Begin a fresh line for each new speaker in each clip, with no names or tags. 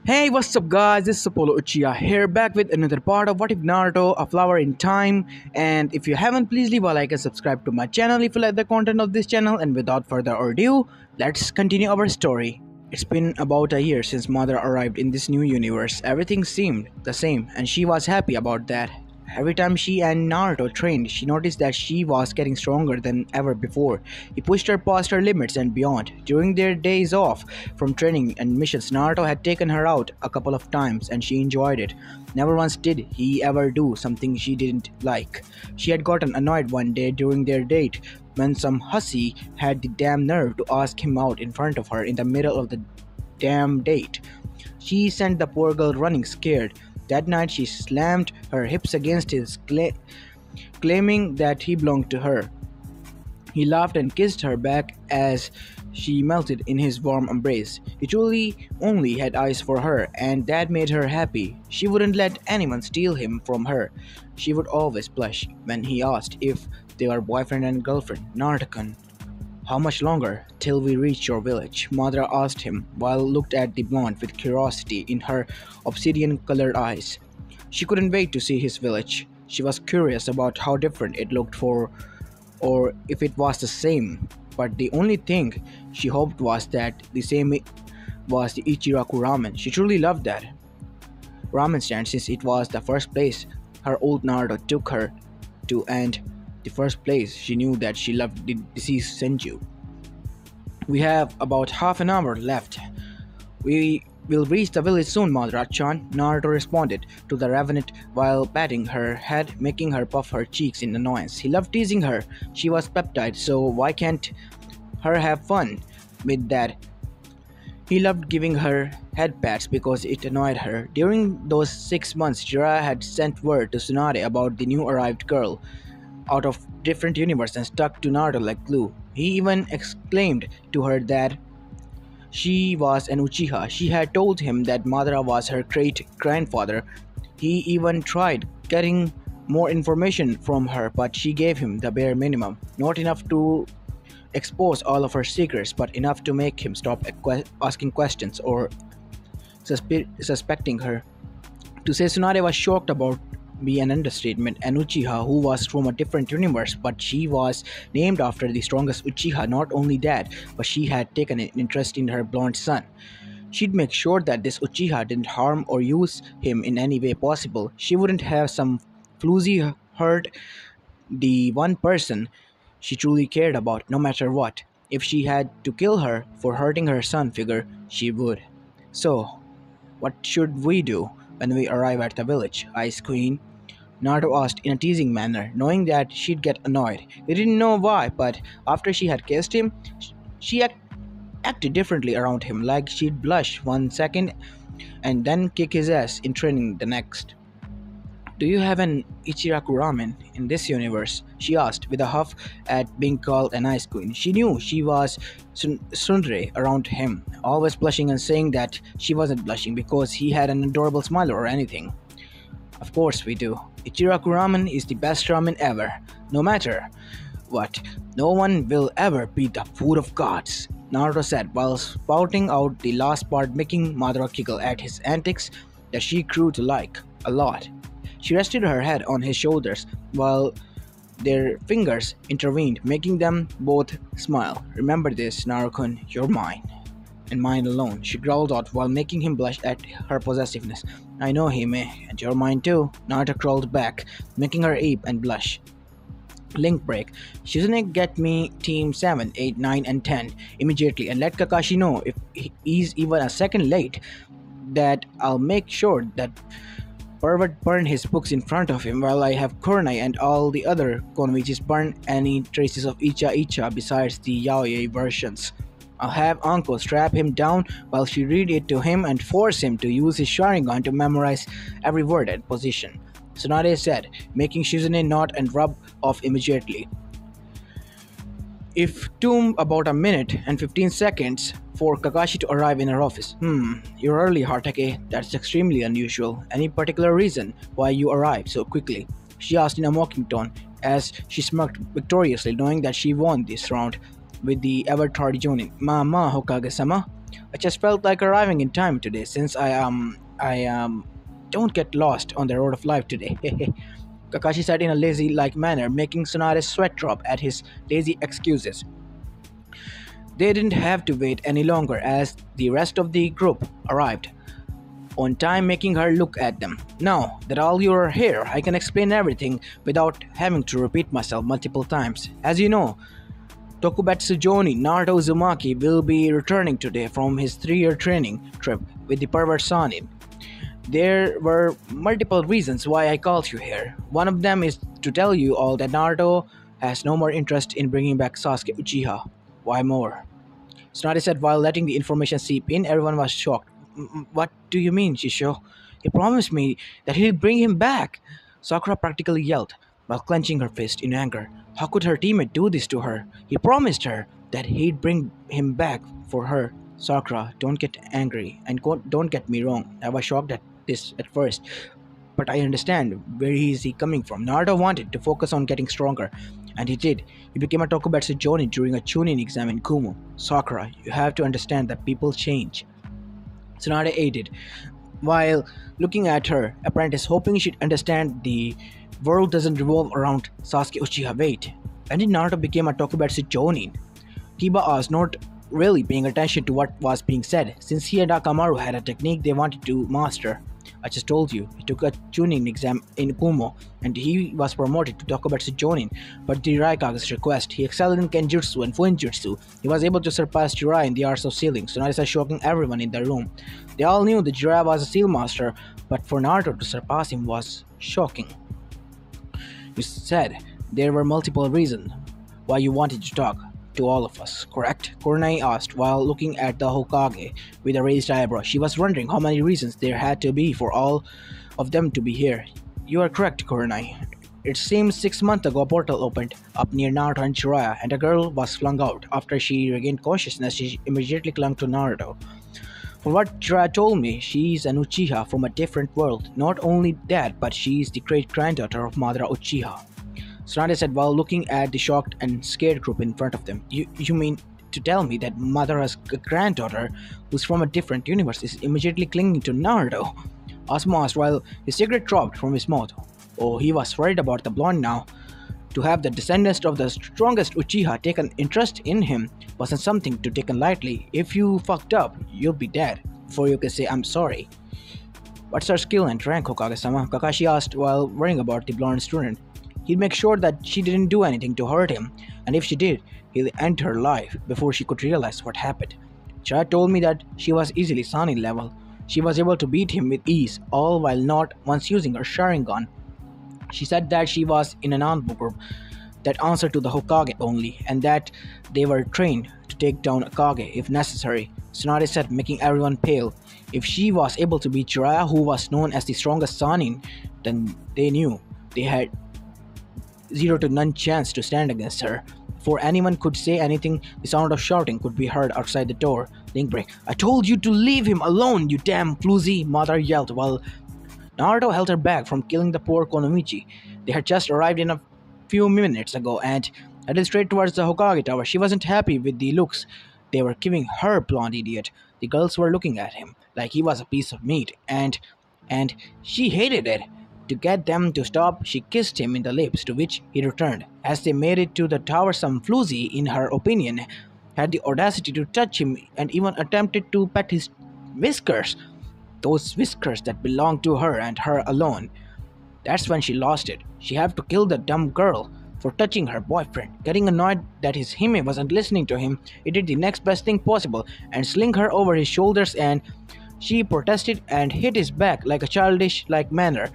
Hey, what's up, guys? This is Apollo Uchiha here, back with another part of What If Naruto, A Flower in Time. And if you haven't, please leave a like and subscribe to my channel if you like the content of this channel. And without further ado, let's continue our story. It's been about a year since Mother arrived in this new universe. Everything seemed the same, and she was happy about that. Every time she and Naruto trained, she noticed that she was getting stronger than ever before. He pushed her past her limits and beyond. During their days off from training and missions, Naruto had taken her out a couple of times and she enjoyed it. Never once did he ever do something she didn't like. She had gotten annoyed one day during their date when some hussy had the damn nerve to ask him out in front of her in the middle of the damn date. She sent the poor girl running scared. That night she slammed her hips against his, claiming that he belonged to her. He laughed and kissed her back as she melted in his warm embrace. He truly only had eyes for her, and that made her happy. She wouldn't let anyone steal him from her. She would always blush when he asked if they were boyfriend and girlfriend. Naruto-kun, how much longer till we reach your village? Madara asked him while looked at the blonde with curiosity in her obsidian colored eyes. She couldn't wait to see his village. She was curious about how different it looked for or if it was the same. But the only thing she hoped was that the same was the Ichiraku ramen. She truly loved that ramen stand since it was the first place her old Naruto took her to and the first place she knew that she loved the deceased Senju. We have about half an hour left. We will reach the village soon, Madara-chan, Naruto responded to the ravenet while patting her head, making her puff her cheeks in annoyance. He loved teasing her. She was peptide, so why can't her have fun with that? He loved giving her head pats because it annoyed her. During those 6 months, Jiraiya had sent word to Tsunade about the new arrived girl out of different universe and stuck to Naruto like glue. He even exclaimed to her that she was an Uchiha. She had told him that Madara was her great grandfather. He even tried getting more information from her, but she gave him the bare minimum. Not enough to expose all of her secrets, but enough to make him stop asking questions or suspecting her. To say Tsunade was shocked about be an understatement. An Uchiha who was from a different universe, but she was named after the strongest Uchiha. Not only that, but she had taken an interest in her blonde son. She'd make sure that this Uchiha didn't harm or use him in any way possible. She wouldn't have some floozy hurt the one person she truly cared about, no matter what. If she had to kill her for hurting her son figure, she would. So, what should we do when we arrive at the village, Ice Queen? Naruto asked in a teasing manner, knowing that she'd get annoyed. He didn't know why, but after she had kissed him, she acted differently around him, like she'd blush 1 second and then kick his ass in training the next. Do you have an Ichiraku ramen in this universe? She asked with a huff at being called an ice queen. She knew she was tsundere around him, always blushing and saying that she wasn't blushing because he had an adorable smile or anything. Of course we do. Ichiraku ramen is the best ramen ever. No matter what, no one will ever beat the food of gods, Naruto said while spouting out the last part, making Madara giggle at his antics that she grew to like a lot. She rested her head on his shoulders while their fingers intervened, making them both smile. Remember this, Naruto-kun, you're mine. And mine alone, she growled out while making him blush at her possessiveness. I know, Hime, and you're mine too. Naruto crawled back, making her ape and blush. Link break. Shizune, get me team 7, 8, 9, and 10 immediately and let Kakashi know if he's even a second late that I'll make sure that Pervert burn his books in front of him while I have Kornai and all the other Konwichis burn any traces of Icha Icha besides the Yaoi versions. I'll have Anko strap him down while she read it to him and force him to use his Sharingan to memorize every word and position, Tsunade said, making Shizune nod and rub off immediately. If took about a minute and 15 seconds for Kakashi to arrive in her office. You're early, Hartake. That's extremely unusual. Any particular reason why you arrived so quickly? She asked in a mocking tone as she smirked victoriously, knowing that she won this round with the ever tardy Jonin. Ma Hokage-sama? I just felt like arriving in time today since I don't get lost on the road of life today. Kakashi said in a lazy like manner, making Tsunade's sweat drop at his lazy excuses. They didn't have to wait any longer as the rest of the group arrived on time, making her look at them. Now that all you are here, I can explain everything without having to repeat myself multiple times. As you know, Tokubetsu Joni Naruto Uzumaki will be returning today from his 3-year training trip with the pervert Sanin. There were multiple reasons why I called you here. One of them is to tell you all that Naruto has no more interest in bringing back Sasuke Uchiha. Why more? Tsunade said while letting the information seep in. Everyone was shocked. What do you mean, Shisho? He promised me that he'll bring him back. Sakura practically yelled while clenching her fist in anger. How could her teammate do this to her? He promised her that he'd bring him back for her. Sakura, don't get angry and don't get me wrong. I was shocked at this at first, but I understand where he coming from. Naruto wanted to focus on getting stronger, and he did. He became a Tokubetsu Jonin during a Chunin exam in Kumo. Sakura, you have to understand that people change. Tsunade aided, while looking at her apprentice, hoping she'd understand the world doesn't revolve around Sasuke Uchiha. Wait, when did Naruto become a Tokubetsu Jonin? Kiba asked, not really paying attention to what was being said, since he and Akamaru had a technique they wanted to master. I just told you, he took a Chunin exam in Kumo, and he was promoted to Tokubetsu Jonin, but the Raikaga's request, he excelled in Kenjutsu and Fuinjutsu. He was able to surpass Jiraiya in the arts of sealing, so Naruto shocking everyone in the room. They all knew that Jiraiya was a seal master, but for Naruto to surpass him was shocking. You said there were multiple reasons why you wanted to talk to all of us, correct? Kurenai asked while looking at the Hokage with a raised eyebrow. She was wondering how many reasons there had to be for all of them to be here. You are correct, Kurenai. It seems 6 months ago a portal opened up near Naruto and Jiraiya, and a girl was flung out. After she regained consciousness, she immediately clung to Naruto. From what Jiraiya told me, she's an Uchiha from a different world. Not only that, but she's the great-granddaughter of Madara Uchiha. Tsunade said while looking at the shocked and scared group in front of them. You mean to tell me that Madara's granddaughter, who's from a different universe, is immediately clinging to Naruto? Asuma asked while his cigarette dropped from his mouth. Oh, he was worried about the blonde now. To have the descendants of the strongest Uchiha take an interest in him wasn't something to take lightly. If you fucked up, you'll be dead before you can say I'm sorry. What's her skill and rank, Hokage-sama? Kakashi asked while worrying about the blonde student. He'd make sure that she didn't do anything to hurt him, and if she did, he'll end her life before she could realize what happened. Chad told me that she was easily Sanin level. She was able to beat him with ease, all while not once using her Sharingan. She said that she was in an Anbu group that answered to the Hokage only, and that they were trained to take down a Kage if necessary. Tsunade said, making everyone pale. If she was able to beat Jiraiya, who was known as the strongest Sanin, then they knew they had zero to none chance to stand against her. Before anyone could say anything, the sound of shouting could be heard outside the door. Link break. I told you to leave him alone, you damn floozy, Mother yelled while Naruto held her back from killing the poor Konomichi. They had just arrived in a few minutes ago and headed straight towards the Hokage tower. She wasn't happy with the looks they were giving her, blonde idiot. The girls were looking at him like he was a piece of meat, and she hated it. To get them to stop, she kissed him in the lips, to which he returned. As they made it to the tower, some floozy, in her opinion, had the audacity to touch him and even attempted to pet his whiskers. Those whiskers that belonged to her and her alone. That's when she lost it. She had to kill the dumb girl for touching her boyfriend. Getting annoyed that his Hime wasn't listening to him, he did the next best thing possible and sling her over his shoulders, and she protested and hit his back like a childish-like manner.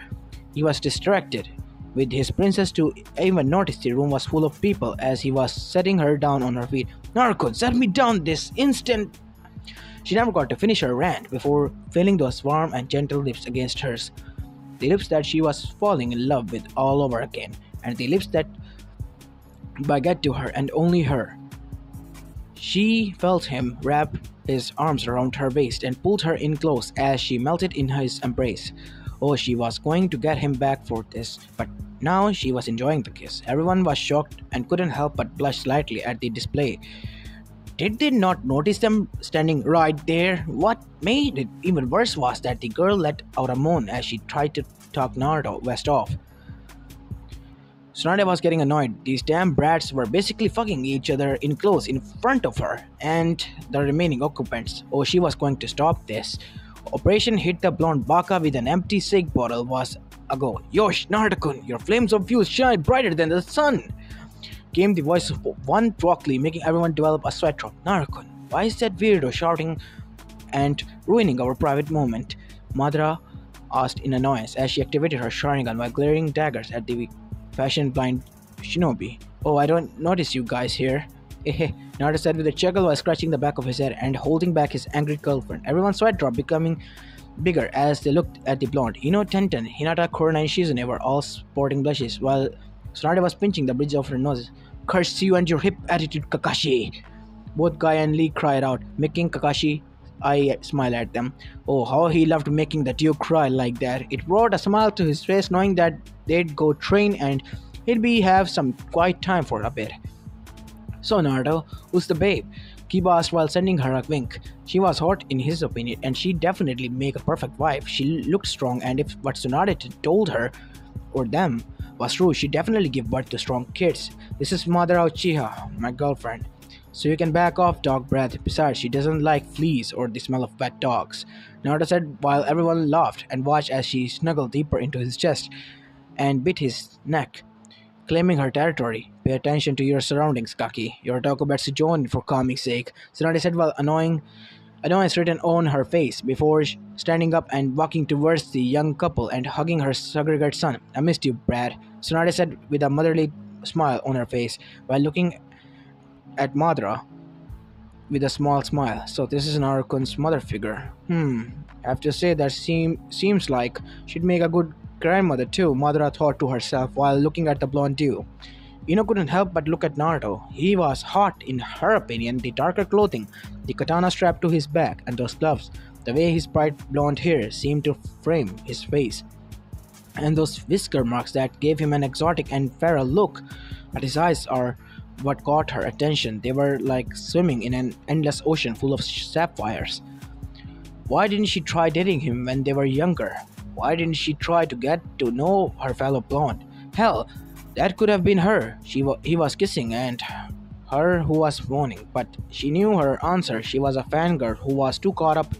He was distracted with his princess to even notice the room was full of people as he was setting her down on her feet. Narcon, set me down this instant! She never got to finish her rant before feeling those warm and gentle lips against hers. The lips that she was falling in love with all over again, and the lips that baguette to her and only her. She felt him wrap his arms around her waist and pulled her in close as she melted in his embrace. Oh, she was going to get him back for this, but now she was enjoying the kiss. Everyone was shocked and couldn't help but blush slightly at the display. Did they not notice them standing right there? What made it even worse was that the girl let out a moan as she tried to talk Naruto West off. Tsunade was getting annoyed. These damn brats were basically fucking each other in close in front of her and the remaining occupants. Oh, she was going to stop this. Operation hit the blonde baka with an empty cig bottle was a go. Yosh, Naruto-kun, your flames of youth shine brighter than the sun! Came the voice of one broccoli, making everyone develop a sweat drop. Naruto-kun, why is that weirdo shouting and ruining our private moment? Madara asked in annoyance as she activated her Sharingan while glaring daggers at the fashion blind shinobi. Oh, I don't notice you guys here. Hehe, Naruto said with a chuckle while scratching the back of his head and holding back his angry girlfriend. Everyone's sweat dropped, becoming bigger as they looked at the blonde. Tenten, Hinata, Korona, and Shizune were all sporting blushes while Tsunade was pinching the bridge of her nose. Curse you and your hip attitude, Kakashi! Both Guy and Lee cried out, making Kakashi I smile at them. Oh, how he loved making the dude cry like that. It brought a smile to his face knowing that they'd go train and he'd be have some quiet time for a bit. So Naruto, who's the babe? Kiba asked while sending her a wink. She was hot in his opinion and she'd definitely make a perfect wife. She looked strong and if what Tsunade told her or them was true, she'd definitely give birth to strong kids. This is Mother Uchiha, my girlfriend. So you can back off, dog breath. Besides, she doesn't like fleas or the smell of wet dogs. Naruto said while everyone laughed and watched as she snuggled deeper into his chest and bit his neck, claiming her territory. Pay attention to your surroundings, Kaki. Your Tokubetsu joined for calming's sake, Tsunade said while annoyance written on her face before standing up and walking towards the young couple and hugging her surrogate son. I missed you, Brad, Tsunade said with a motherly smile on her face while looking at Madara with a small smile. So this is Naruto-kun's mother figure. I have to say that seems like she'd make a good grandmother too, Madara thought to herself while looking at the blonde dude. Couldn't help but look at Naruto. He was hot in her opinion, the darker clothing, the katana strapped to his back, and those gloves. The way his bright blonde hair seemed to frame his face, and those whisker marks that gave him an exotic and feral look. But his eyes are what caught her attention. They were like swimming in an endless ocean full of sapphires. Why didn't she try dating him when they were younger? Why didn't she try to get to know her fellow blonde? Hell, that could have been her. He was kissing and her who was moaning, but she knew her answer. She was a fangirl who was too caught up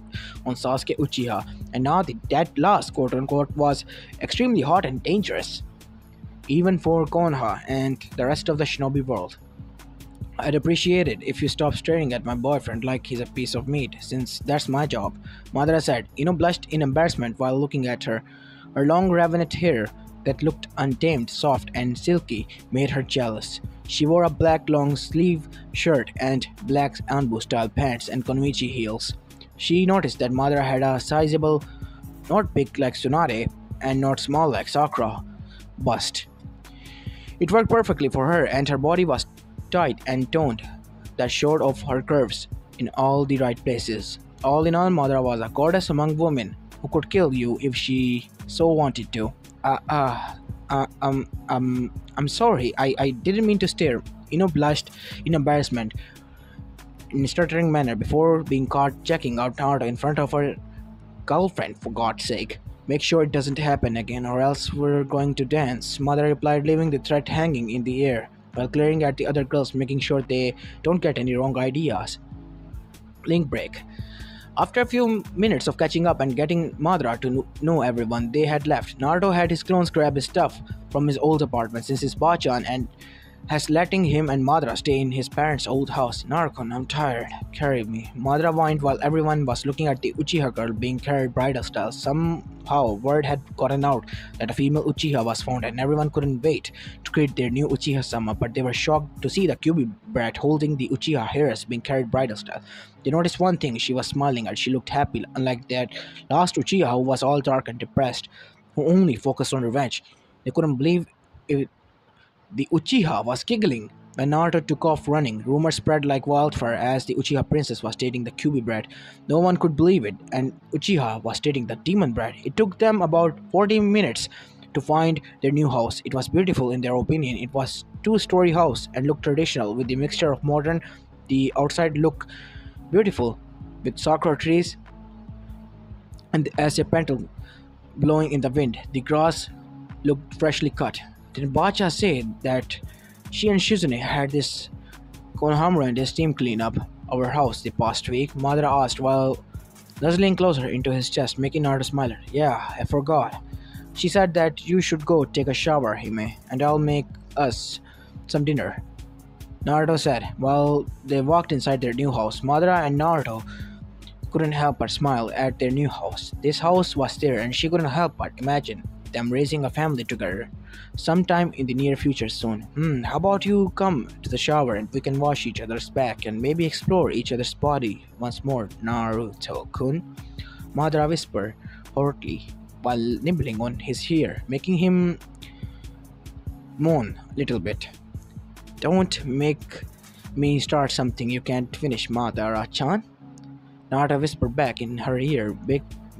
on Sasuke Uchiha, and now that last quote-unquote was extremely hot and dangerous, even for Konoha and the rest of the shinobi world. I'd appreciate it if you stop staring at my boyfriend like he's a piece of meat, since that's my job, Madara said. Blushed in embarrassment while looking at her. Her long ravenet hair that looked untamed, soft, and silky made her jealous. She wore a black long sleeve shirt and black Anbu style pants and Konoichi heels. She noticed that Madara had a sizable, not big like Tsunade, and not small like Sakura, bust. It worked perfectly for her, and her body was tight and toned that showed off her curves in all the right places. All in all, Madara was a goddess among women who could kill you if she so wanted to. I'm sorry, I didn't mean to stare. Blushed in embarrassment in a stuttering manner before being caught checking out Naruto in front of her girlfriend, for God's sake. Make sure it doesn't happen again or else we're going to dance, Madara replied, leaving the threat hanging in the air while glaring at the other girls, making sure they don't get any wrong ideas. Link break. After a few minutes of catching up and getting Madara to know everyone, they had left. Naruto had his clones grab his stuff from his old apartment since his Bachan and has letting him and Madara stay in his parents' old house. Naruto, I'm tired. Carry me. Madara whined while everyone was looking at the Uchiha girl being carried bridal style. Somehow, word had gotten out that a female Uchiha was found and everyone couldn't wait to create their new Uchiha-sama, but they were shocked to see the Kyuubi brat holding the Uchiha heiress being carried bridal style. They noticed one thing, she was smiling and she looked happy, unlike that last Uchiha who was all dark and depressed, who only focused on revenge. They couldn't believe it. The Uchiha was giggling when Naruto took off running. Rumors spread like wildfire as the Uchiha princess was dating the Kyuubi brat. No one could believe it, and Uchiha was dating the demon brat. It took them about 40 minutes to find their new house. It was beautiful in their opinion. It was two-story house and looked traditional with the mixture of modern The outside looked beautiful, with sakura trees and as a petal blowing in the wind. The grass looked freshly cut. Did Bacha say that she and Shizune had this Konohamaru and his team clean up our house the past week? Madara asked while nuzzling closer into his chest, making Naruto smile. Yeah, I forgot. She said that you should go take a shower, Hime, and I'll make us some dinner. Naruto said while they walked inside their new house. Madara and Naruto couldn't help but smile at their new house. This house was there, and she couldn't help but imagine them raising a family together sometime in the near future soon. How about you come to the shower and we can wash each other's back and maybe explore each other's body once more, Naruto-kun? Madara whispered hotly while nibbling on his ear, making him moan a little bit. Don't make me start something you can't finish, Madara-chan. Naruto whispered back in her ear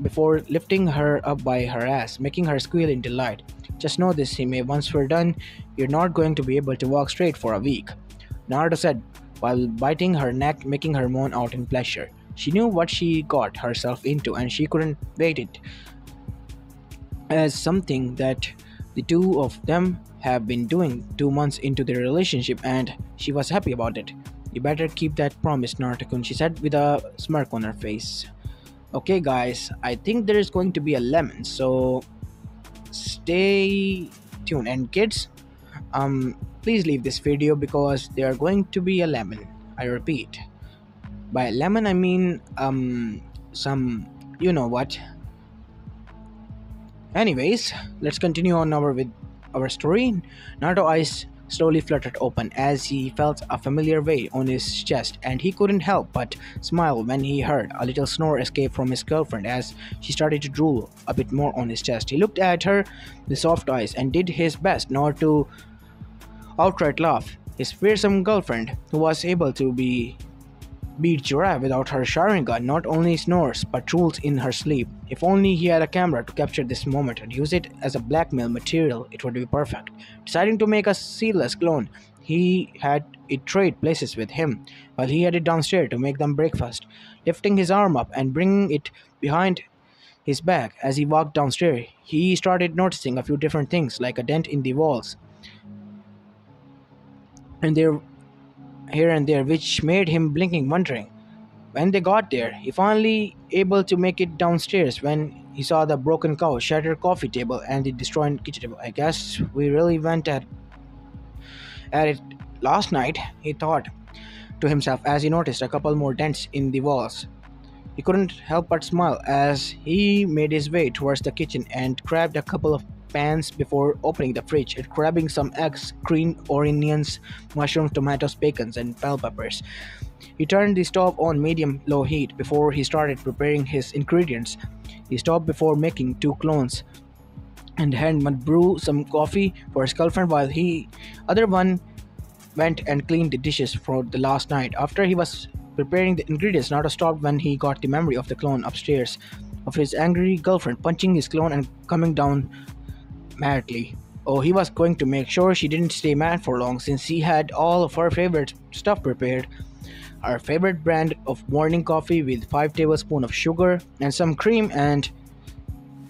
before lifting her up by her ass, making her squeal in delight. Just know this, Hime, once we're done, you're not going to be able to walk straight for a week, Naruto said while biting her neck, making her moan out in pleasure. She knew what she got herself into and she couldn't wait it as something that the two of them have been doing 2 months into their relationship, and she was happy about it. You better keep that promise, Naruto-kun, she said with a smirk on her face. Okay, guys, I think there is going to be a lemon, so stay tuned. And kids, please leave this video because there are going to be a lemon. I repeat, by lemon I mean some you know what. Anyways, let's continue on with our story. Naruto's eyes slowly fluttered open as he felt a familiar weight on his chest, and he couldn't help but smile when he heard a little snore escape from his girlfriend as she started to drool a bit more on his chest. He looked at her with soft eyes and did his best not to outright laugh. His fearsome girlfriend, who was able to beat Jiraiya without her Sharingan, not only snores but drools in her sleep. If only he had a camera to capture this moment and use it as a blackmail material, it would be perfect. Deciding to make a seedless clone, he had it trade places with him while he headed downstairs to make them breakfast, lifting his arm up and bringing it behind his back. As he walked downstairs, he started noticing a few different things like a dent in the walls and there here and there, which made him blinking, wondering. When they got there, he finally able to make it downstairs when he saw the broken cow, shattered coffee table, and the destroyed kitchen table. I guess we really went at it last night, he thought to himself as he noticed a couple more dents in the walls. He couldn't help but smile as he made his way towards the kitchen and grabbed a couple of pans before opening the fridge and grabbing some eggs, green onions, mushrooms, tomatoes, bacon, and bell peppers. He turned the stove on medium-low heat before he started preparing his ingredients. He stopped before making 2 clones and had Mud brew some coffee for his girlfriend while he other one went and cleaned the dishes for the last night. After he was preparing the ingredients, Naruto stopped when he got the memory of the clone upstairs of his angry girlfriend punching his clone and coming down madly. Oh, he was going to make sure she didn't stay mad for long since he had all of her favorite stuff prepared. Our favorite brand of morning coffee with 5 tablespoons of sugar and some cream and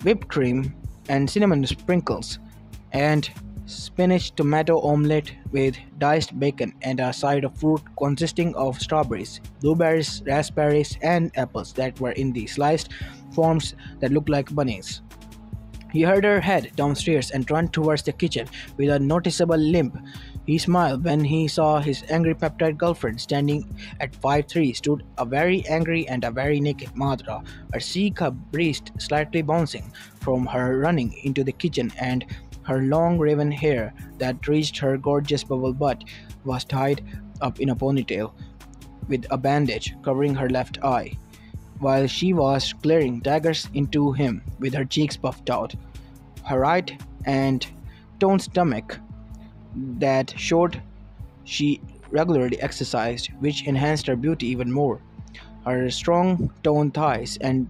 whipped cream and cinnamon sprinkles, and spinach tomato omelette with diced bacon and a side of fruit consisting of strawberries, blueberries, raspberries, and apples that were in the sliced forms that looked like bunnies. He heard her head downstairs and turned towards the kitchen with a noticeable limp. He smiled when he saw his angry peptide girlfriend standing at 5'3", stood a very angry and a very naked Madara, her sea cup breast slightly bouncing from her running into the kitchen, and her long raven hair that reached her gorgeous bubble butt was tied up in a ponytail with a bandage covering her left eye, while she was glaring daggers into him with her cheeks puffed out. Her right and toned stomach that showed she regularly exercised, which enhanced her beauty even more. Her strong toned thighs and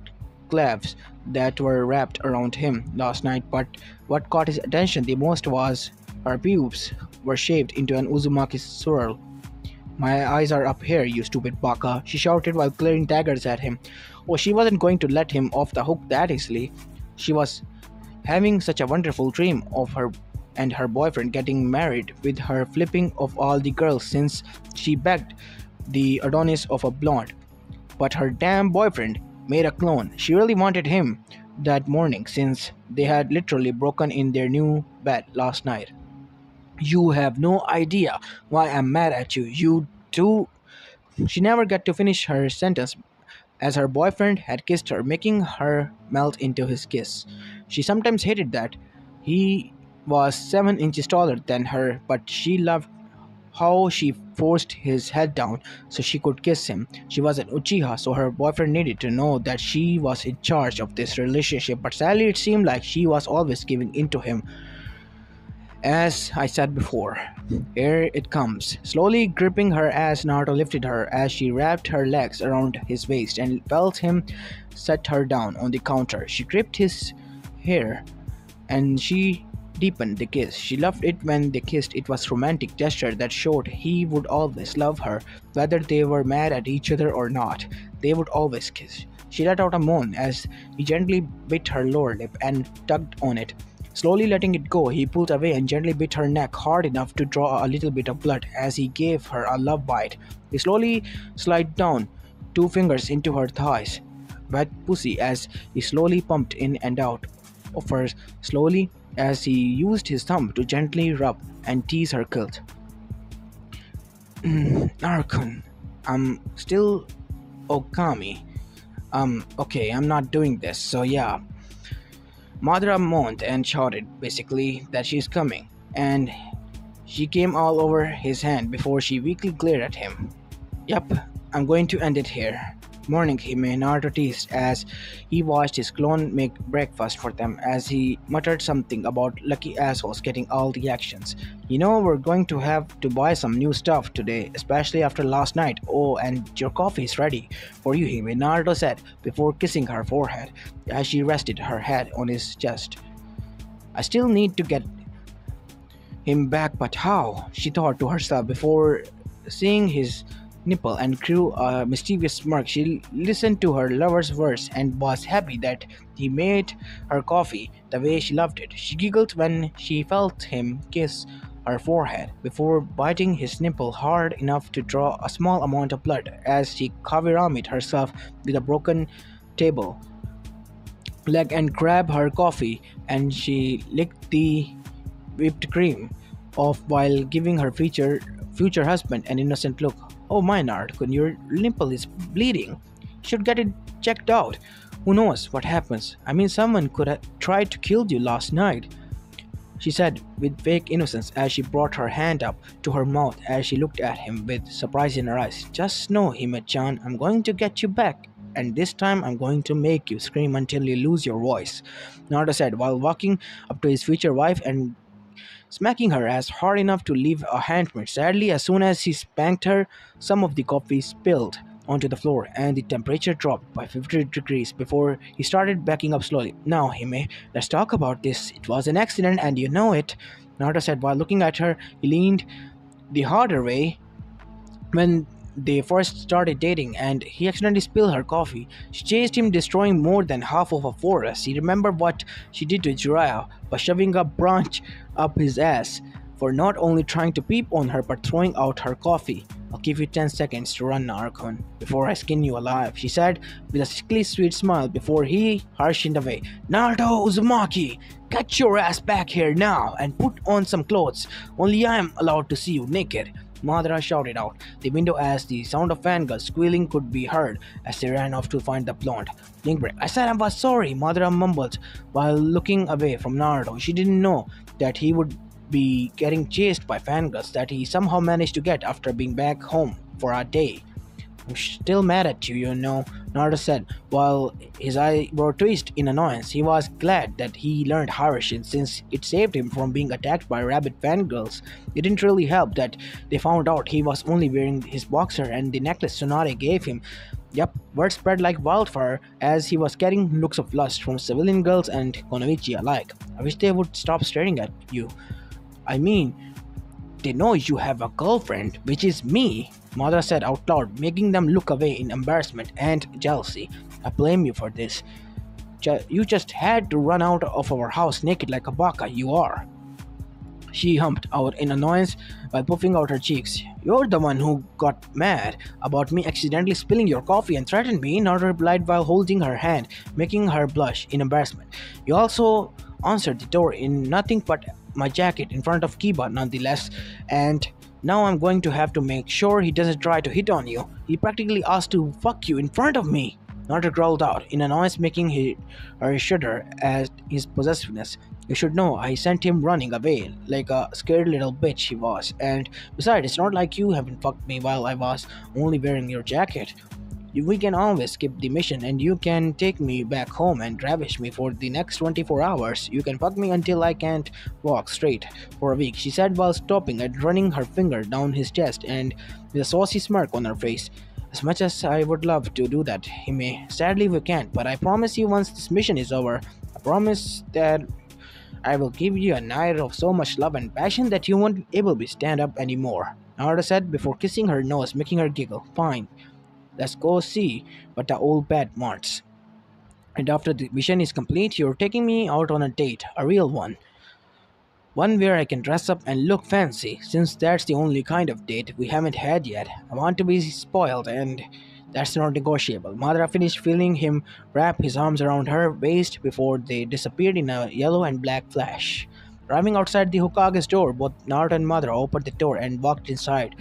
calves that were wrapped around him last night, but what caught his attention the most was her pubes were shaved into an Uzumaki swirl, My eyes are up here, you stupid baka, she shouted while glaring daggers at him. Oh, she wasn't going to let him off the hook that easily. She was having such a wonderful dream of her and her boyfriend getting married, with her flipping of all the girls since she begged the Adonis of a blonde. But her damn boyfriend made a clone. She really wanted him that morning since they had literally broken in their new bed last night. You have no idea why I'm mad at you. You do. She never got to finish her sentence as her boyfriend had kissed her, making her melt into his kiss. She sometimes hated that. He was 7 inches taller than her, but she loved how she forced his head down so she could kiss him. She was an Uchiha, so her boyfriend needed to know that she was in charge of this relationship, but sadly it seemed like she was always giving in to him. As I said before, here it comes. Slowly gripping her ass, Naruto lifted her as she wrapped her legs around his waist and felt him set her down on the counter. She gripped his hair and she deepened the kiss. She loved it when they kissed. It was romantic gesture that showed he would always love her, whether they were mad at each other or not. They would always kiss. She let out a moan as he gently bit her lower lip and tugged on it. Slowly letting it go, he pulled away and gently bit her neck hard enough to draw a little bit of blood as he gave her a love bite. He slowly slid down 2 fingers into her thighs, wet pussy, as he slowly pumped in and out of her slowly as he used his thumb to gently rub and tease her kilt. Narkun, I'm still Okami. Okay, I'm not doing this, so yeah. Madara moaned and shouted, basically, that she's coming, and she came all over his hand before she weakly glared at him. Yup, I'm going to end it here. Morning, Hime, Naruto teased as he watched his clone make breakfast for them as he muttered something about lucky assholes getting all the actions. You know, we're going to have to buy some new stuff today, especially after last night. Oh, and your coffee is ready for you, Hime, Naruto said before kissing her forehead as she rested her head on his chest. I still need to get him back, but how? She thought to herself before seeing his nipple and grew a mischievous smirk. She listened to her lover's words and was happy that he made her coffee the way she loved it. She giggled when she felt him kiss her forehead before biting his nipple hard enough to draw a small amount of blood as she kaviramied herself with a broken table leg and grabbed her coffee, and she licked the whipped cream off while giving her future husband an innocent look. Oh my Nard, your nipple is bleeding. Should get it checked out. Who knows what happens? I mean, someone could have tried to kill you last night, she said with fake innocence as she brought her hand up to her mouth as she looked at him with surprise in her eyes. Just know, Hime-chan, I'm going to get you back, and this time I'm going to make you scream until you lose your voice, Naruto said while walking up to his future wife and smacking her ass hard enough to leave a handprint. Sadly, as soon as he spanked her, some of the coffee spilled onto the floor and the temperature dropped by 50 degrees before he started backing up slowly. Now, Hime, let's talk about this. It was an accident and you know it, Naruto said while looking at her. He leaned the harder way when they first started dating and he accidentally spilled her coffee. She chased him, destroying more than half of a forest. He remembered what she did to Jiraiya by shoving a branch up his ass for not only trying to peep on her but throwing out her coffee. I'll give you 10 seconds to run, Naruto, before I skin you alive, she said with a sickly sweet smile before he harshened away. Naruto Uzumaki, get your ass back here now and put on some clothes. Only I am allowed to see you naked, Madara shouted out the window as the sound of fangirls squealing could be heard as they ran off to find the blonde. Blink break. I said I was sorry, Madara mumbled while looking away from Naruto. She didn't know that he would be getting chased by fangirls that he somehow managed to get after being back home for a day. I'm still mad at you, you know, Naruto said while his eyebrow twisted in annoyance. He was glad that he learned Harashin since it saved him from being attacked by rabid fangirls. It didn't really help that they found out he was only wearing his boxer and the necklace Tsunade gave him. Yep, word spread like wildfire as he was getting looks of lust from civilian girls and Konoichi alike. I wish they would stop staring at you. I mean, they know you have a girlfriend, which is me. Madara said out loud, making them look away in embarrassment and jealousy. I blame you for this. You just had to run out of our house naked like a baka you are. She humped out in annoyance while puffing out her cheeks. You're the one who got mad about me accidentally spilling your coffee and threatened me, Naruto replied while holding her hand, making her blush in embarrassment. You also answered the door in nothing but my jacket in front of Kiba nonetheless, and now I'm going to have to make sure he doesn't try to hit on you. He practically asked to fuck you in front of me. Naruto growled out in annoyance, making her shudder at his possessiveness. You should know I sent him running away like a scared little bitch he was. And besides, it's not like you haven't fucked me while I was only wearing your jacket. We can always skip the mission and you can take me back home and ravish me for the next 24 hours. You can fuck me until I can't walk straight for a week, she said while stopping and running her finger down his chest and with a saucy smirk on her face. As much as I would love to do that, Hime, sadly we can't, but I promise you once this mission is over, I promise that I will give you a night of so much love and passion that you won't be able to stand up anymore, Naruto said before kissing her nose, making her giggle. Fine, let's go see what the old bat wants. And after the mission is complete, you're taking me out on a date, a real one. One where I can dress up and look fancy, since that's the only kind of date we haven't had yet. I want to be spoiled, and that's not negotiable. Madara finished feeling him wrap his arms around her waist before they disappeared in a yellow and black flash. Arriving outside the Hokage's door, both Naruto and Madara opened the door and walked inside.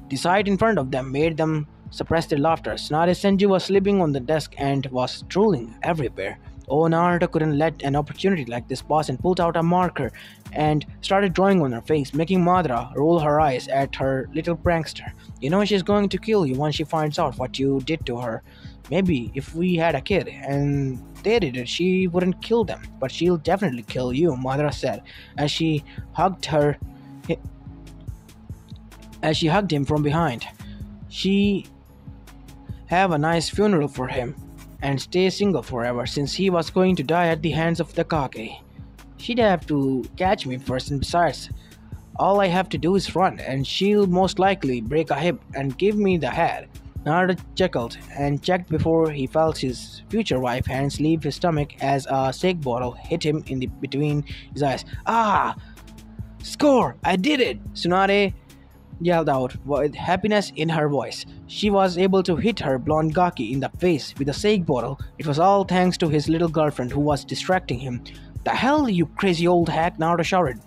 The sight in front of them made them suppress their laughter. Tsunade Senju was sleeping on the desk and was drooling everywhere. Oh, Naruto couldn't let an opportunity like this pass and pulled out a marker and started drawing on her face, making Madara roll her eyes at her little prankster. You know she's going to kill you once she finds out what you did to her. Maybe if we had a kid and they did it, she wouldn't kill them, but she'll definitely kill you, Madara said as she hugged him from behind. She have a nice funeral for him and stay single forever since he was going to die at the hands of the Kage. She'd have to catch me first, and besides, all I have to do is run and she'll most likely break a hip and give me the head. Naruto chuckled and checked before he felt his future wife's hands leave his stomach as a shake bottle hit him in between his eyes. Ah! Score! I did it! Tsunade yelled out with happiness in her voice. She was able to hit her blonde Gaki in the face with a shake bottle. It was all thanks to his little girlfriend who was distracting him. The hell, you crazy old hack, Naruto shouted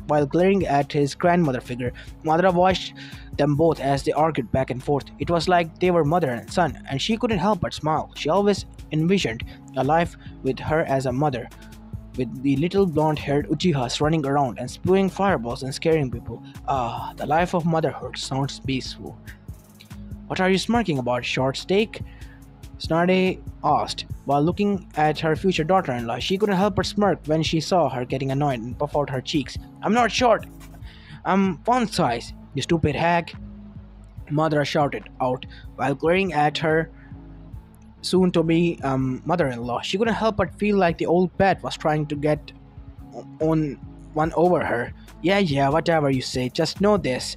while glaring at his grandmother figure. Madara watched them both as they argued back and forth. It was like they were mother and son, and she couldn't help but smile. She always envisioned a life with her as a mother, with the little blonde-haired Uchihas running around and spewing fireballs and scaring people. Ah, the life of motherhood sounds peaceful. What are you smirking about, short steak? Tsunade asked, while looking at her future daughter-in-law. She couldn't help but smirk when she saw her getting annoyed and puff out her cheeks. I'm not short. I'm font size, you stupid hag, Madara shouted out while glaring at her soon-to-be mother-in-law. She couldn't help but feel like the old bat was trying to get on one over her. Yeah, whatever you say, just know this,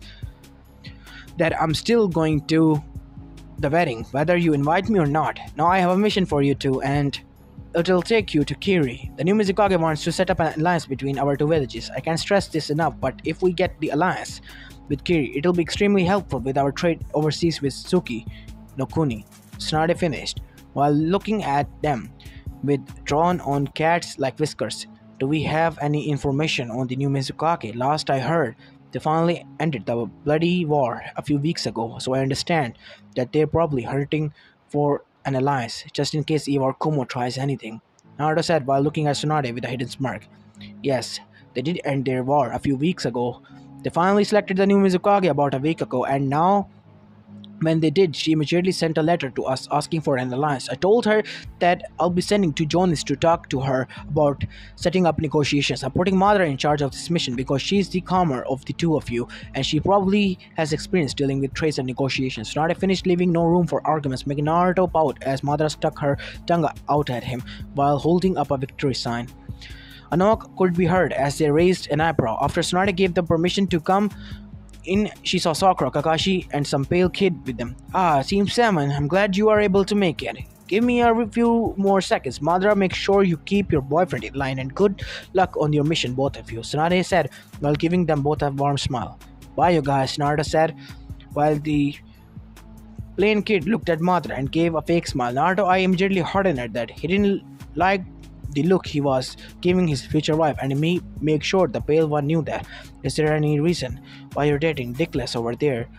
that I'm still going to the wedding, whether you invite me or not. Now I have a mission for you two, and it'll take you to Kiri. The new Mizukage wants to set up an alliance between our two villages. I can't stress this enough, but if we get the alliance with Kiri, it'll be extremely helpful with our trade overseas with Suki no Kuni. Tsunade finished, while looking at them with drawn-on cats like whiskers. Do we have any information on the new Mizukage? Last I heard, they finally ended the bloody war a few weeks ago, so I understand that they're probably hunting for an alliance, just in case Eve or Kumo tries anything, Naruto said while looking at Tsunade with a hidden smirk. Yes, they did end their war a few weeks ago. They finally selected the new Mizukage about a week ago, and now when they did, she immediately sent a letter to us asking for an alliance. I told her that I'll be sending two Jonas to talk to her about setting up negotiations. I'm putting Madara in charge of this mission because she's the calmer of the two of you, and she probably has experience dealing with trades and negotiations. Naruto finished, leaving no room for arguments, making Naruto pout as Madara stuck her tongue out at him while holding up a victory sign. A knock could be heard as they raised an eyebrow. After Tsunade gave them permission to come In, she saw Sakura, Kakashi, and some pale kid with them. Ah, Team 7, I'm glad you are able to make it. Give me a few more seconds. Madara, make sure you keep your boyfriend in line and good luck on your mission, both of you, Tsunade said while giving them both a warm smile. Bye, you guys, Naruto said while the plain kid looked at Madara and gave a fake smile. Naruto I immediately hardened at that. He didn't like the look he was giving his future wife, and me make sure the pale one knew that. Is there any reason why you're dating Dickless over there?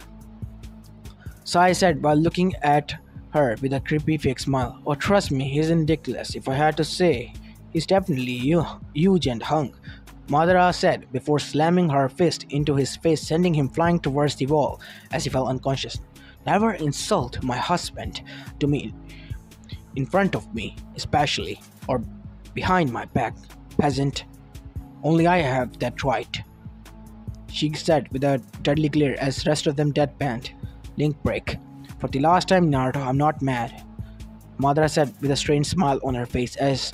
Sai said while looking at her with a creepy fake smile. Oh, trust me, he's ridiculous. If I had to say, he's definitely huge and hung. Madara said before slamming her fist into his face, sending him flying towards the wall as he fell unconscious. Never insult my husband to me in front of me, especially, or behind my back, peasant. Only I have that right, she said with a deadly glare as the rest of them deadpanned. Link break. For the last time, Naruto, I'm not mad, Madara said with a strange smile on her face as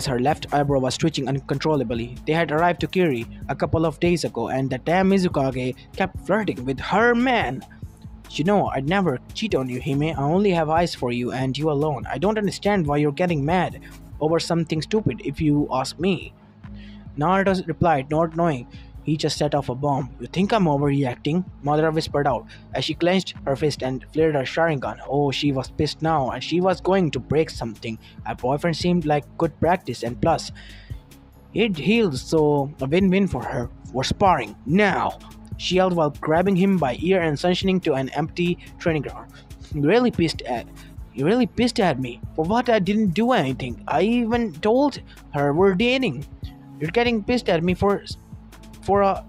her left eyebrow was twitching uncontrollably. They had arrived to Kiri a couple of days ago, and the damn Mizukage kept flirting with her man. You know, I'd never cheat on you, Hime. I only have eyes for you and you alone. I don't understand why you're getting mad over something stupid, if you ask me. Naruto replied, not knowing he just set off a bomb. You think I'm overreacting? Madara whispered out as she clenched her fist and flared her Sharingan. Oh, she was pissed now and she was going to break something. Her boyfriend seemed like good practice, and plus, it healed, so a win-win for her. We're sparring now, she yelled while grabbing him by ear and sunshing to an empty training ground. You really pissed at me for what? I didn't do anything. I even told her we're dating. You're getting pissed at me for a.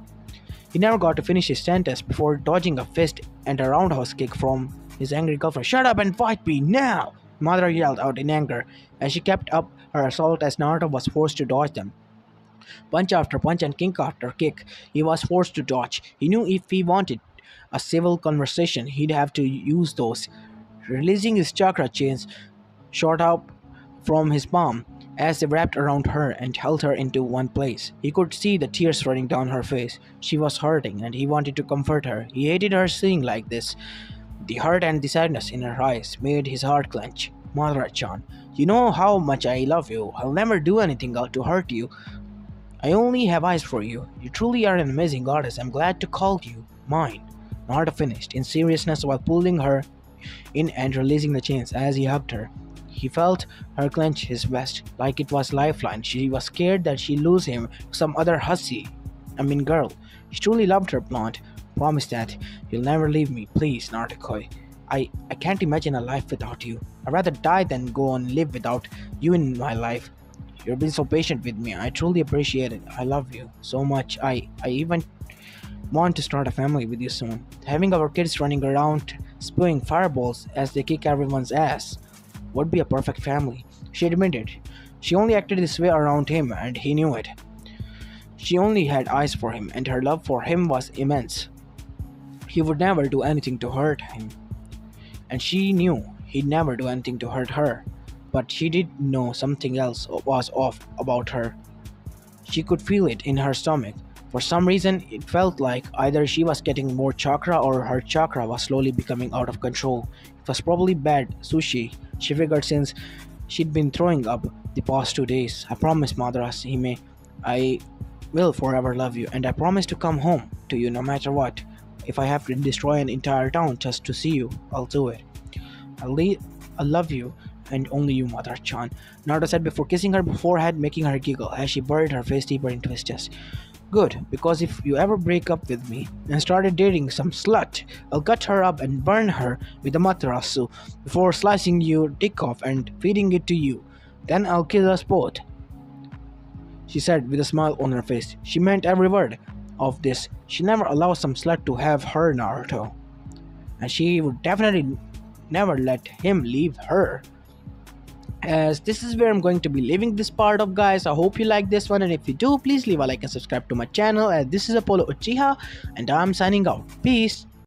He never got to finish his sentence before dodging a fist and a roundhouse kick from his angry girlfriend. Shut up and fight me now! Madara yelled out in anger as she kept up her assault as Naruto was forced to dodge them. Punch after punch and kick after kick, he was forced to dodge. He knew if he wanted a civil conversation, he'd have to use those. Releasing his chakra chains, shot up from his palm as they wrapped around her and held her into one place. He could see the tears running down her face. She was hurting and he wanted to comfort her. He hated her seeing like this. The hurt and the sadness in her eyes made his heart clench. Madara-chan, you know how much I love you. I'll never do anything to hurt you. I only have eyes for you. You truly are an amazing goddess. I'm glad to call you mine. Naruto finished in seriousness while pulling her in and releasing the chains as he hugged her. He felt her clench his vest like it was lifeline. She was scared that she'd lose him to some other girl. She truly loved her blonde. Promise that you'll never leave me, please, Naruto. I can't imagine a life without you. I'd rather die than go on live without you in my life. You've been so patient with me. I truly appreciate it. I love you so much. I even want to start a family with you soon. Having our kids running around spewing fireballs as they kick everyone's ass would be a perfect family, she admitted. She only acted this way around him and he knew it. She only had eyes for him and her love for him was immense. He would never do anything to hurt him. And she knew he'd never do anything to hurt her. But she did know something else was off about her. She could feel it in her stomach. For some reason, it felt like either she was getting more chakra or her chakra was slowly becoming out of control. It was probably bad sushi, she figured, since she'd been throwing up the past 2 days. I promise, Madara Hime, I will forever love you, and I promise to come home to you no matter what. If I have to destroy an entire town just to see you, I'll do it. I love you, and only you, Madara-chan, Naruto said before kissing her forehead, making her giggle as she buried her face deeper into his chest. Good, because if you ever break up with me and started dating some slut, I'll cut her up and burn her with a materasu before slicing your dick off and feeding it to you. Then I'll kill us both, she said with a smile on her face. She meant every word of this. She never allowed some slut to have her, Naruto. And she would definitely never let him leave her. As this is where I'm going to be leaving this part of, guys. I hope you like this one, and if you do, please leave a like and subscribe to my channel. As this is Apollo Uchiha and I'm signing out. Peace.